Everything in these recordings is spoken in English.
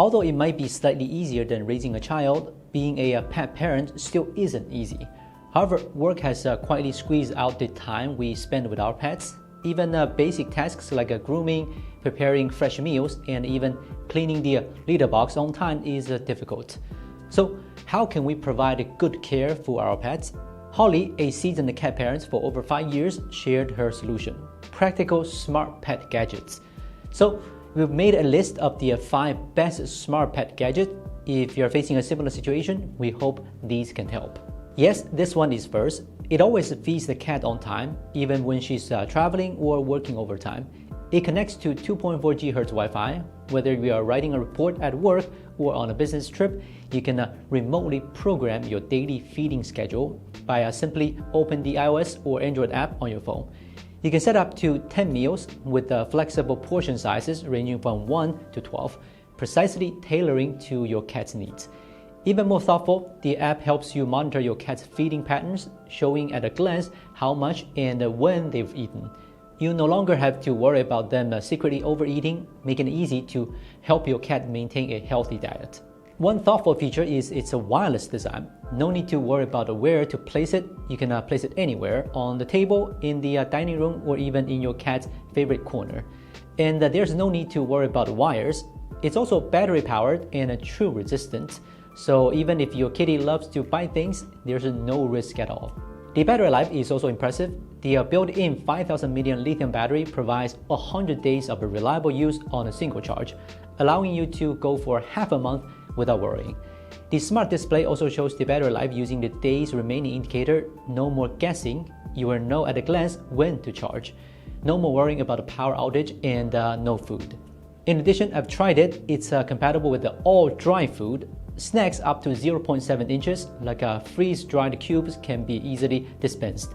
Although it might be slightly easier than raising a child, being a pet parent still isn't easy. However, work has quietly squeezed out the time we spend with our pets. Even basic tasks like grooming, preparing fresh meals, and even cleaning the litter box on time is difficult. So how can we provide good care for our pets? Holly, a seasoned cat parent for over 5 years, shared her solution: practical smart pet gadgets. So we've made a list of the 5 best smart pet gadgets. If you're facing a similar situation, we hope these can help. Yes, this one is first. It always feeds the cat on time, even when she's traveling or working overtime. It connects to 2.4 GHz Wi-Fi. Whether you are writing a report at work or on a business trip, you can remotely program your daily feeding schedule by simply open the iOS or Android app on your phone. You can set up to 10 meals with flexible portion sizes ranging from 1 to 12, precisely tailoring to your cat's needs. Even more thoughtful, the app helps you monitor your cat's feeding patterns, showing at a glance how much and when they've eaten. You no longer have to worry about them secretly overeating, making it easy to help your cat maintain a healthy diet. One thoughtful feature is its wireless design. No need to worry about where to place it. You can place it anywhere, on the table, in the dining room, or even in your cat's favorite corner. And there's no need to worry about wires. It's also battery powered and true resistant. So even if your kitty loves to bite things, there's no risk at all. The battery life is also impressive. The built-in 5,000 mAh lithium battery provides 100 days of reliable use on a single charge, allowing you to go for half a month without worrying. The smart display also shows the battery life using the days remaining indicator. No more guessing. You will know at a glance when to charge. No more worrying about a power outage and no food. In addition, I've tried it. It's compatible with all dry food. Snacks up to 0.7 inches, like freeze-dried cubes, can be easily dispensed.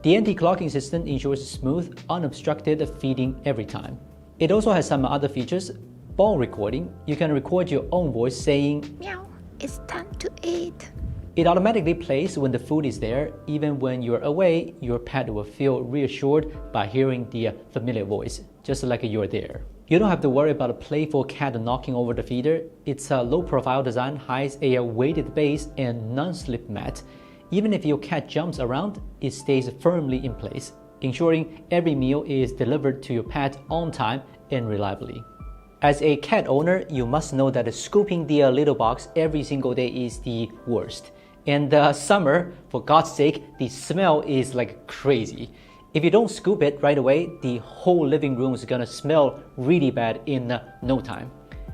The anti-clogging system ensures smooth, unobstructed feeding every time. It also has some other features. Bone recording. You can record your own voice saying, "Meow, it's time to eat." It automatically plays when the food is there. Even when you're away, your pet will feel reassured by hearing the familiar voice, just like you're there. You don't have to worry about a playful cat knocking over the feeder. Its low-profile design hides a weighted base and non-slip mat. Even if your cat jumps around, it stays firmly in place, ensuring every meal is delivered to your pet on time and reliably. As a cat owner, you must know that scooping the litter box every single day is the worst. And summer, for God's sake, the smell is like crazy. If you don't scoop it right away, the whole living room is gonna smell really bad in no time.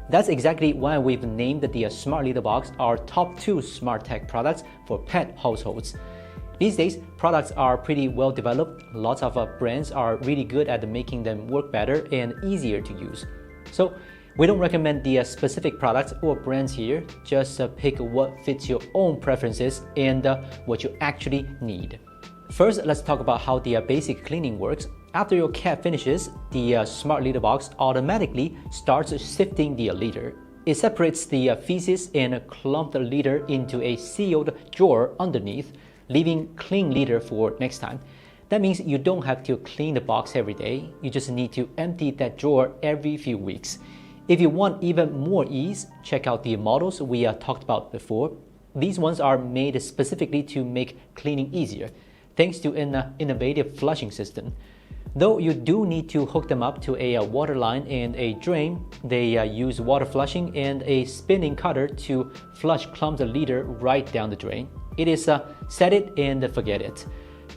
That's exactly why we've named the Smart Litter Box our top 2 smart tech products for pet households. These days, products are pretty well developed. Lots of brands are really good at making them work better and easier to use. So we don't recommend the specific products or brands here. Just pick what fits your own preferences and what you actually need. First, let's talk about how the basic cleaning works. After your cat finishes, the Smart Litter Box automatically starts sifting the litter. It separates the feces and clumped litter into a sealed drawer underneath, leaving clean litter for next time. That means you don't have to clean the box every day. You just need to empty that drawer every few weeks. If you want even more ease, check out the models we talked about before. These ones are made specifically to make cleaning easier, thanks to an innovative flushing system. Though you do need to hook them up to a water line and a drain, they use water flushing and a spinning cutter to flush clumps of litter right down the drain. It is set it and forget it.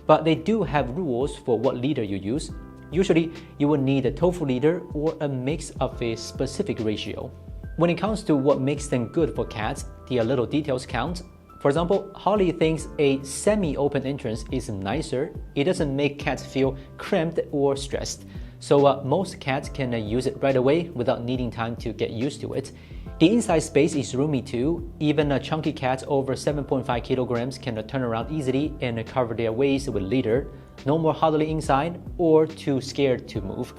But they do have rules for what litter you use. Usually, you will need a tofu litter or a mix of a specific ratio. When it comes to what makes them good for cats, the little details count. For example, Holly thinks a semi-open entrance is nicer. It doesn't make cats feel cramped or stressed. So most cats can use it right away without needing time to get used to it. The inside space is roomy too. Even chunky cats over 7.5 kilograms can turn around easily and cover their waist with litter. No more huddling inside or too scared to move.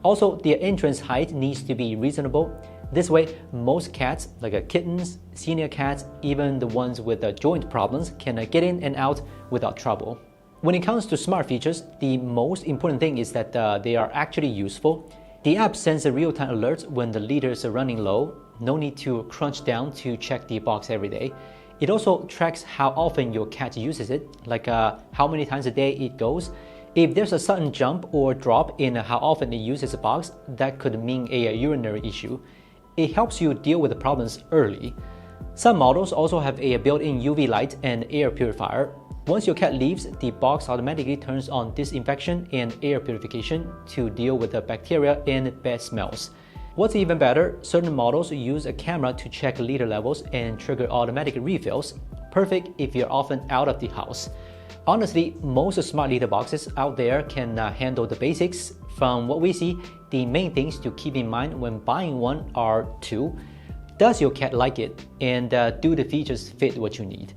Also, the entrance height needs to be reasonable. This way, most cats, like kittens, senior cats, even the ones with joint problems, can get in and out without trouble. When it comes to smart features, the most important thing is that they are actually useful. The app sends a real-time alert when the liters are running low. No need to crunch down to check the box every day. It also tracks how often your cat uses it, like how many times a day it goes. If there's a sudden jump or drop in how often it uses the box, that could mean a urinary issue. It helps you deal with the problems early. Some models also have a built-in UV light and air purifier. Once your cat leaves, the box automatically turns on disinfection and air purification to deal with the bacteria and bad smells. What's even better, certain models use a camera to check liter levels and trigger automatic refills, perfect if you're often out of the house. Honestly, most smart litter boxes out there can handle the basics. From what we see, the main things to keep in mind when buying one are two: does your cat like it, and do the features fit what you need?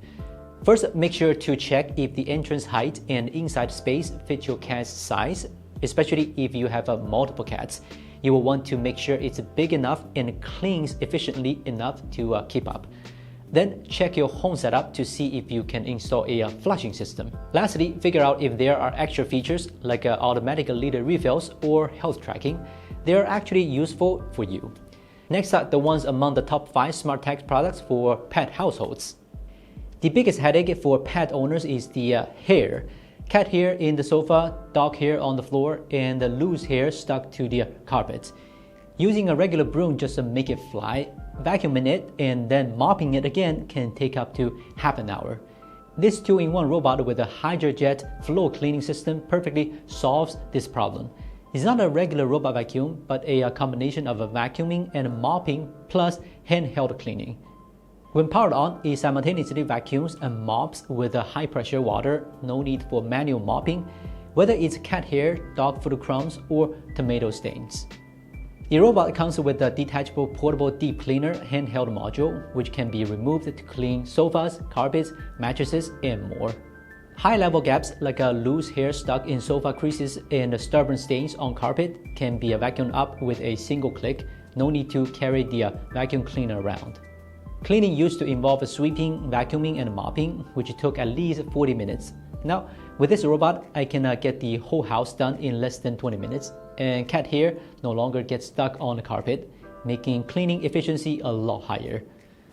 First, make sure to check if the entrance height and inside space fit your cat's size, especially if you have multiple cats. You will want to make sure it's big enough and cleans efficiently enough to keep up. Then check your home setup to see if you can install a flushing system. Lastly, figure out if there are extra features like automatic litter refills or health tracking. They are actually useful for you. Next are the ones among the top 5 smart tech products for pet households. The biggest headache for pet owners is the hair. Cat hair in the sofa, dog hair on the floor, and the loose hair stuck to the carpet. Using a regular broom just to make it fly, vacuuming it, and then mopping it again can take up to half an hour. This 2-in-1 robot with a HydroJet floor cleaning system perfectly solves this problem. It's not a regular robot vacuum, but a combination of vacuuming and mopping plus handheld cleaning. When powered on, it simultaneously vacuums and mops with a high-pressure water, no need for manual mopping, whether it's cat hair, dog food crumbs, or tomato stains. The robot comes with a detachable portable deep cleaner handheld module, which can be removed to clean sofas, carpets, mattresses, and more. High-level gaps like a loose hair stuck in sofa creases and stubborn stains on carpet can be vacuumed up with a single click, no need to carry the vacuum cleaner around. Cleaning used to involve sweeping, vacuuming, and mopping, which took at least 40 minutes. Now, with this robot, I can get the whole house done in less than 20 minutes, and cat hair no longer gets stuck on the carpet, making cleaning efficiency a lot higher.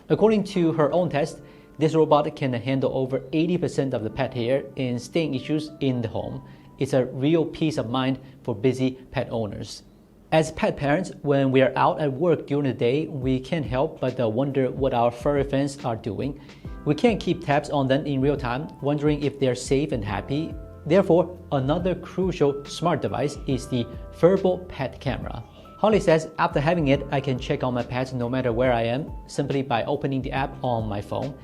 According to her own test, this robot can handle over 80% of the pet hair and stain issues in the home. It's a real peace of mind for busy pet owners. As pet parents, when we are out at work during the day, we can't help but wonder what our furry friends are doing. We can't keep tabs on them in real time, wondering if they're safe and happy. Therefore, another crucial smart device is the Furble Pet Camera. Holly says, after having it, I can check on my pets no matter where I am, simply by opening the app on my phone.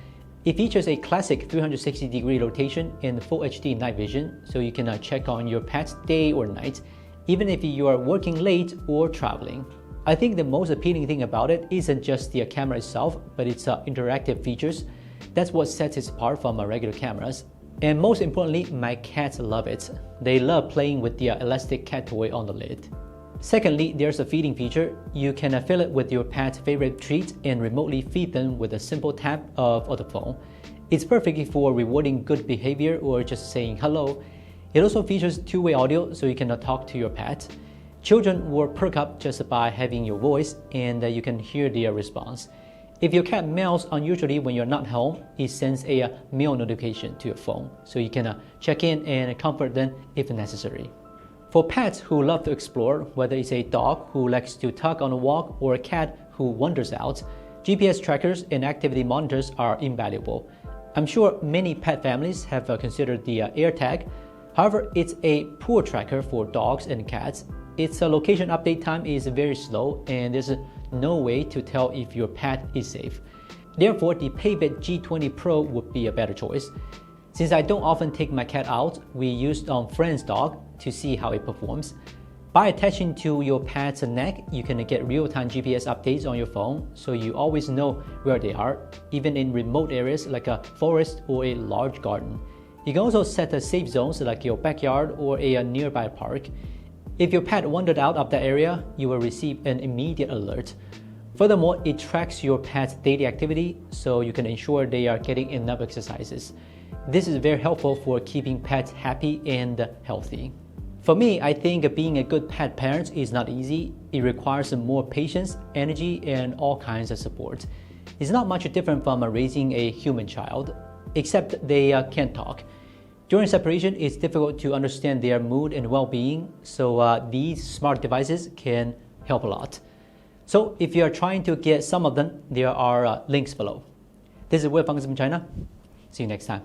It features a classic 360-degree rotation and full HD night vision, so you can check on your pets day or night, even if you are working late or traveling. I think the most appealing thing about it isn't just the camera itself, but its interactive features. That's what sets it apart from regular cameras. And most importantly, my cats love it. They love playing with the elastic cat toy on the lid. Secondly, there's a feeding feature. You can fill it with your pet's favorite treat and remotely feed them with a simple tap of the phone. It's perfect for rewarding good behavior or just saying hello. It also features two-way audio, so you can talk to your pet. Children will perk up just by having your voice, and you can hear their response. If your cat meows unusually when you're not home, it sends a meow notification to your phone, so you can check in and comfort them if necessary. For pets who love to explore, whether it's a dog who likes to tuck on a walk or a cat who wanders out, GPS trackers and activity monitors are invaluable. I'm sure many pet families have considered the AirTag. However, it's a poor tracker for dogs and cats. Its location update time is very slow, and there's no way to tell if your pet is safe. Therefore, the Paybit G20 Pro would be a better choice. Since I don't often take my cat out, we used on friend's dog to see how it performs. By attaching to your pet's neck, you can get real-time GPS updates on your phone, so you always know where they are, even in remote areas like a forest or a large garden. You can also set safe zones like your backyard or a nearby park. If your pet wandered out of that area, you will receive an immediate alert. Furthermore, it tracks your pet's daily activity, so you can ensure they are getting enough exercises. This is very helpful for keeping pets happy and healthy. For me, I think being a good pet parent is not easy. It requires more patience, energy, and all kinds of support. It's not much different from raising a human child, except they can't talk. During separation, it's difficult to understand their mood and well-being, so these smart devices can help a lot. So if you are trying to get some of them, there are links below. This is Will from Gizmochina. See you next time.